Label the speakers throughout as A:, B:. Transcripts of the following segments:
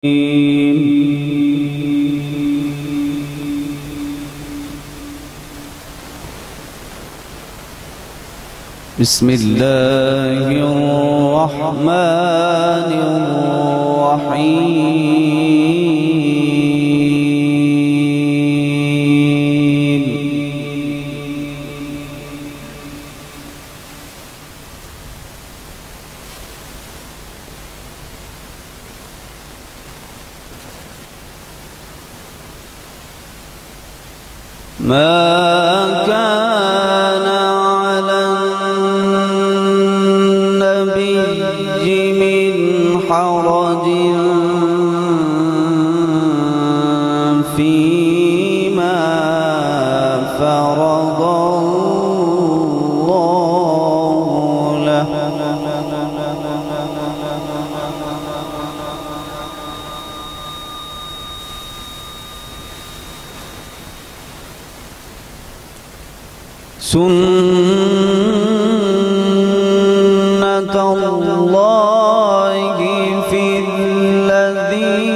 A: بسم الله الرحمن الرحيم. ما كان على النبي من حرج فيما فرض الله له، سنة الله في الذين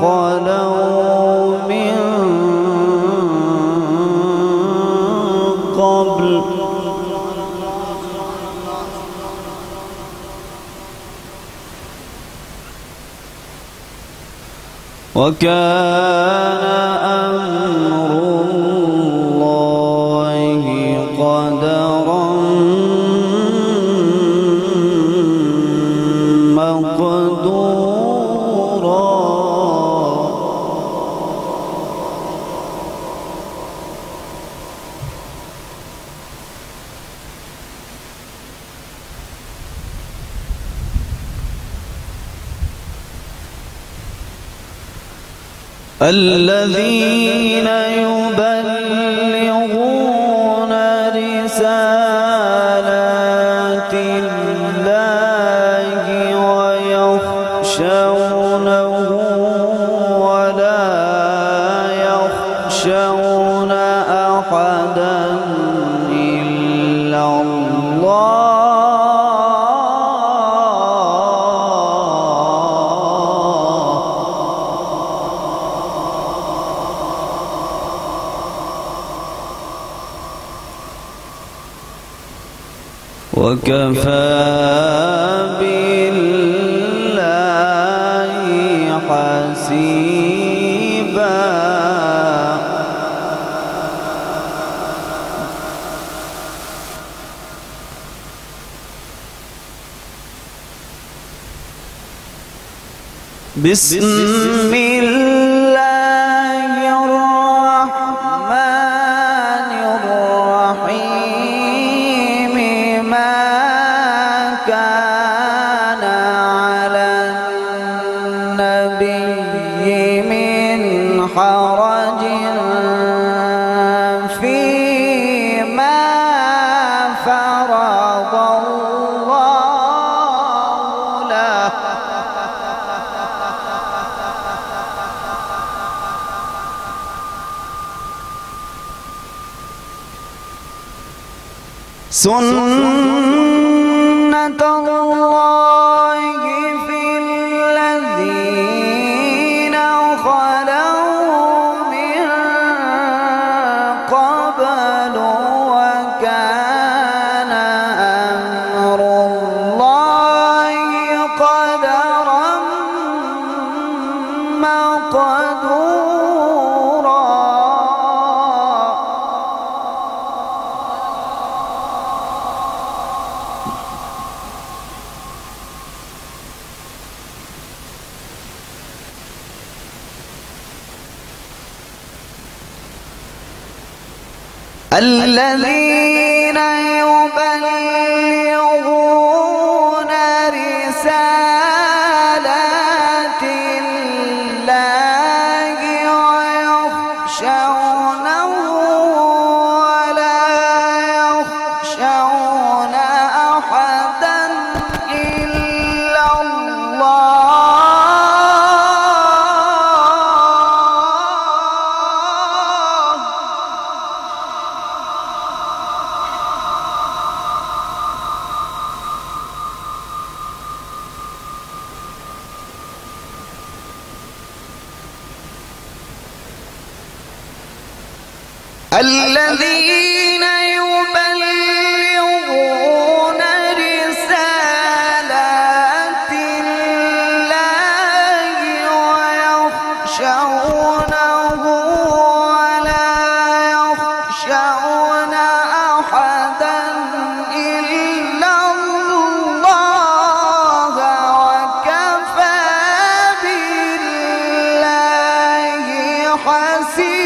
A: خلوا من قبل، وكان أمر الله قدرا مقدورا. الذين يبلغون رسالات الله ويخشونه ولا يخشون أحدا إلا الله. وكفى بالله حسيبا. بسم الله الرحمن الرحيم. ما كان على النبي من حرج فيما فرض الله له، سنة الله في الذين خلوا من قبل، وكان أمر الله قدرا مقدورا. الذين يبلغون رسالات الله ويخشونه ولا يخشون أحدا إلا الله. الذين يبلغون رسالات الله ويخشونه ولا يخشون أحدا إلا الله وكفى بالله حسيبا.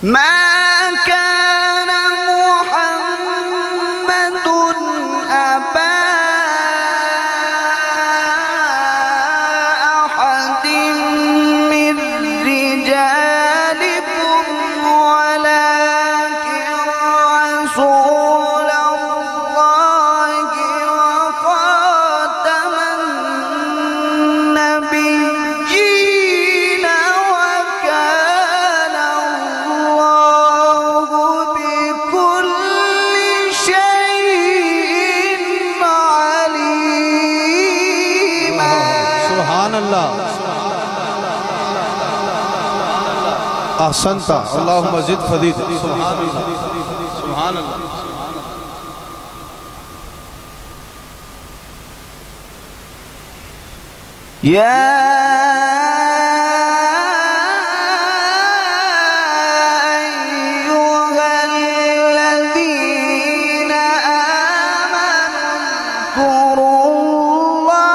A: ما كان محمد أبا أحد من رجالكم ولكن رسول الله وخاتم النبيين وكان الله بكل شيء عليما.
B: سبحان الله. أحسنت. اللهم زد فديد. سبحان الله. سبحان الله.
A: يا أيها الذين آمنوا اذكروا الله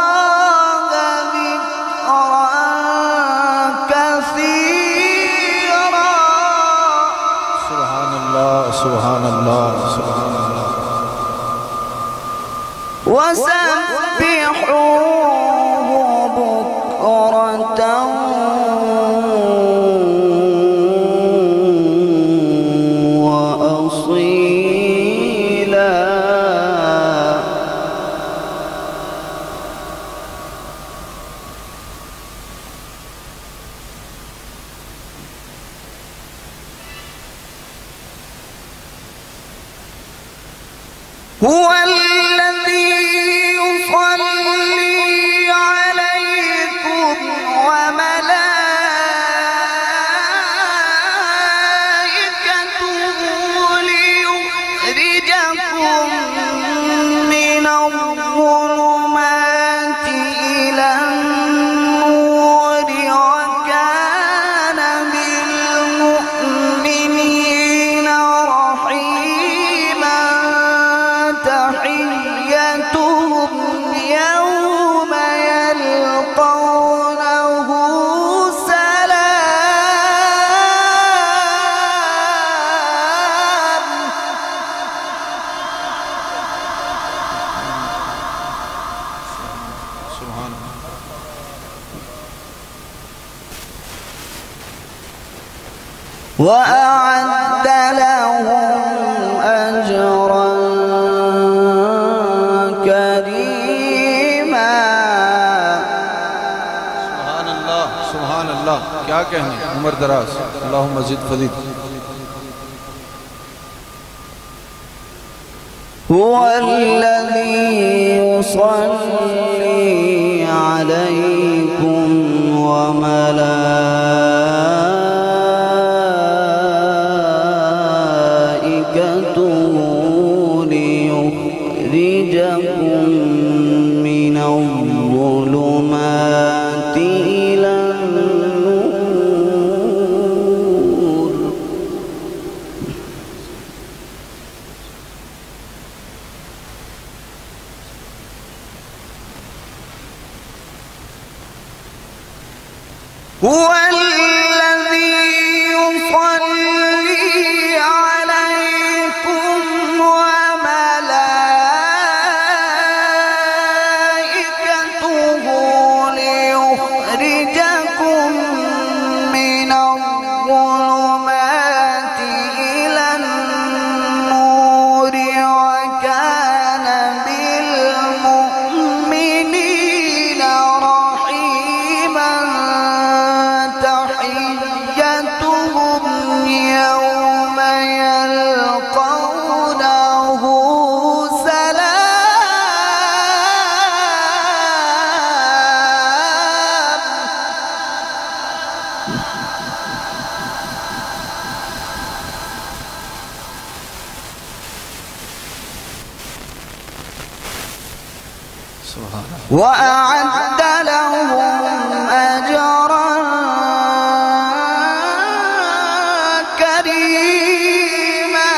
A: ذكرا كثيرا.
B: سبحان الله. سبحان الله. سبحان الله.
A: وسبحوه بكرة وأصيلا. هو الذي يصلي عليكم وملائكته ليخرجكم من الظلمات إلى النور وكان بالمؤمنين رحيما. تحيتهم يوم يلقونه سلام.
B: سبحان الله.
A: وأعد لهم أجرا كريما.
B: سبحان الله. سبحان الله. क्या कहने, उम्र दराज. اللهم زد فديد.
A: هو الذي يصلي عليكم وملائكته ليخرجكم من الظلمات إلى النور. هو الذي يصلي عليكم وملائكته ليخرجكم من الظلمات إلى النور وكان بالمؤمنين رحيما. وأعد لهم أجرا كريما.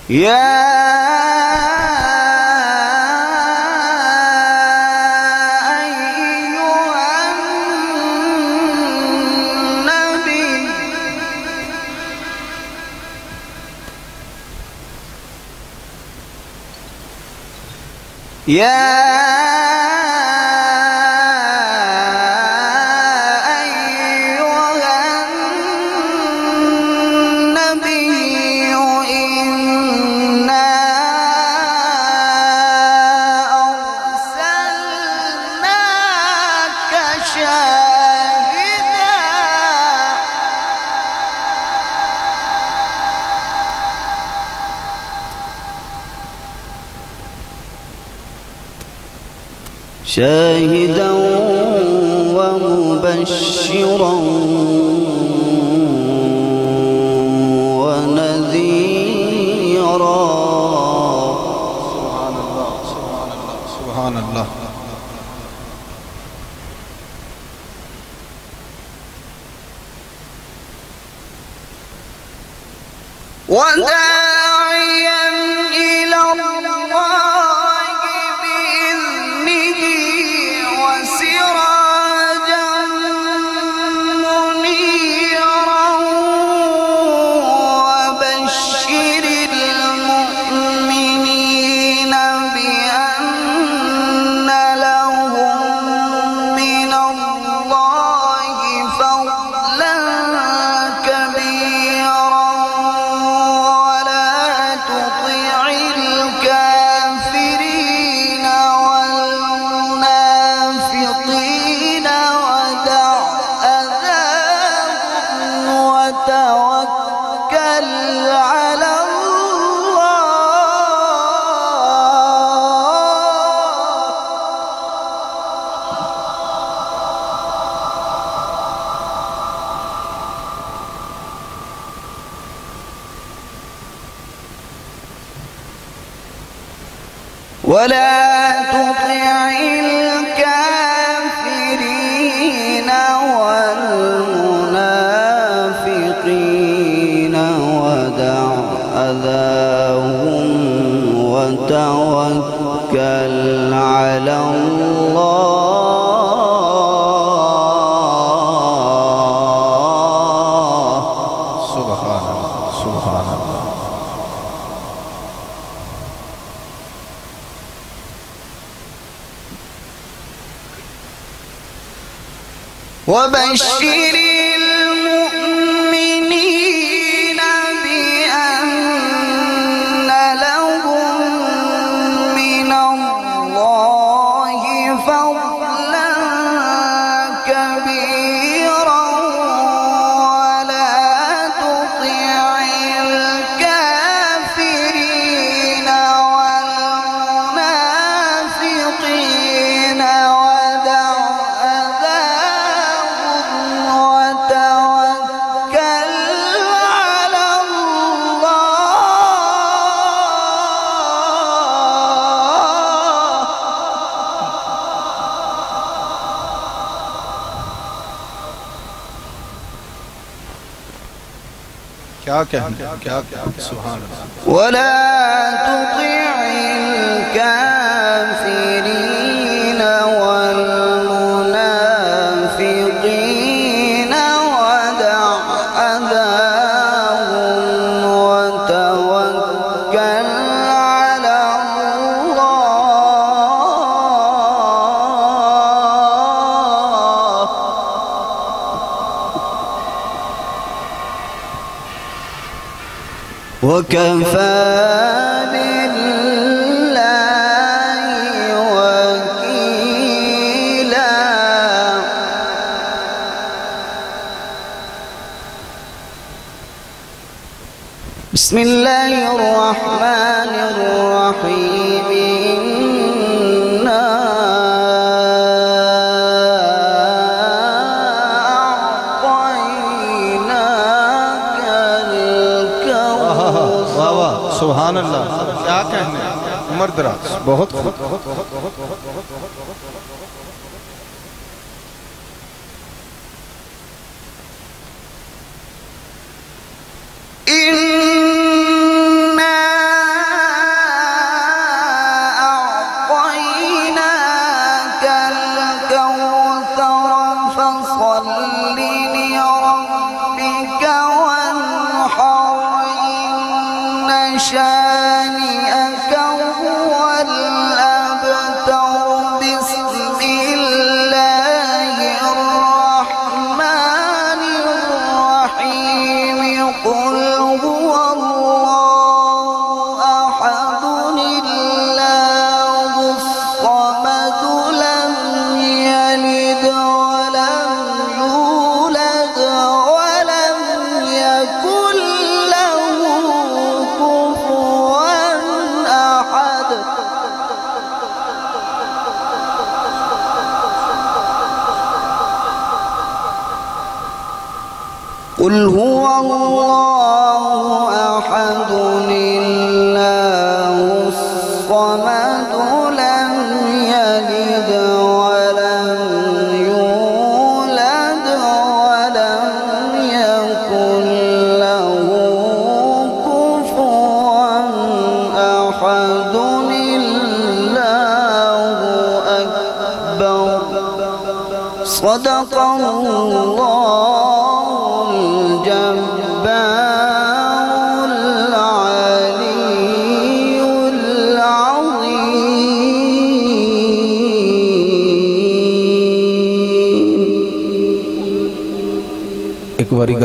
A: يا يا أيها النبي إنا أرسلناك شاهدا ومبشرا ونذيرا.
B: سبحان الله سبحان الله سبحان الله.
A: وداعيا إلى الله بإذنه وسراجا منيرا وبشر المؤمنين بأن لهم من الله فضلا كبيرا وتوكل على ولا تطع الكافرين والمنافقين ودع أذاهم وتوكل على الله.
B: سبحان الله سبحان الله.
A: وبشر المؤمنين بأن لهم من الله فضلا كبيرا ولا تطع الكافرين والمنافقين ودع وتوكل على الله.
B: क्या कहने क्या सुभान अल्लाह.
A: ولا تطع الكافرين والمنافقين ودع أذاهم وتوكل على الله. وكفى بالله وكيلا. بسم الله الرحمن الرحيم. إنا
B: सुभान अल्लाह, क्या कहने, उम्र दराज, बहुत खूब।
A: شانئك هو الأبتر. بسم الله الرحمن الرحيم. قل هو الله أحد الله الصمد لم يلد ولم يولد ولم يكن له قل هو الله أحد الله الصمد لم يلد ولم يولد ولم يكن له كفوا أحد. الله أكبر. صدق الله الجبار العلي العظيم.
B: एक बारी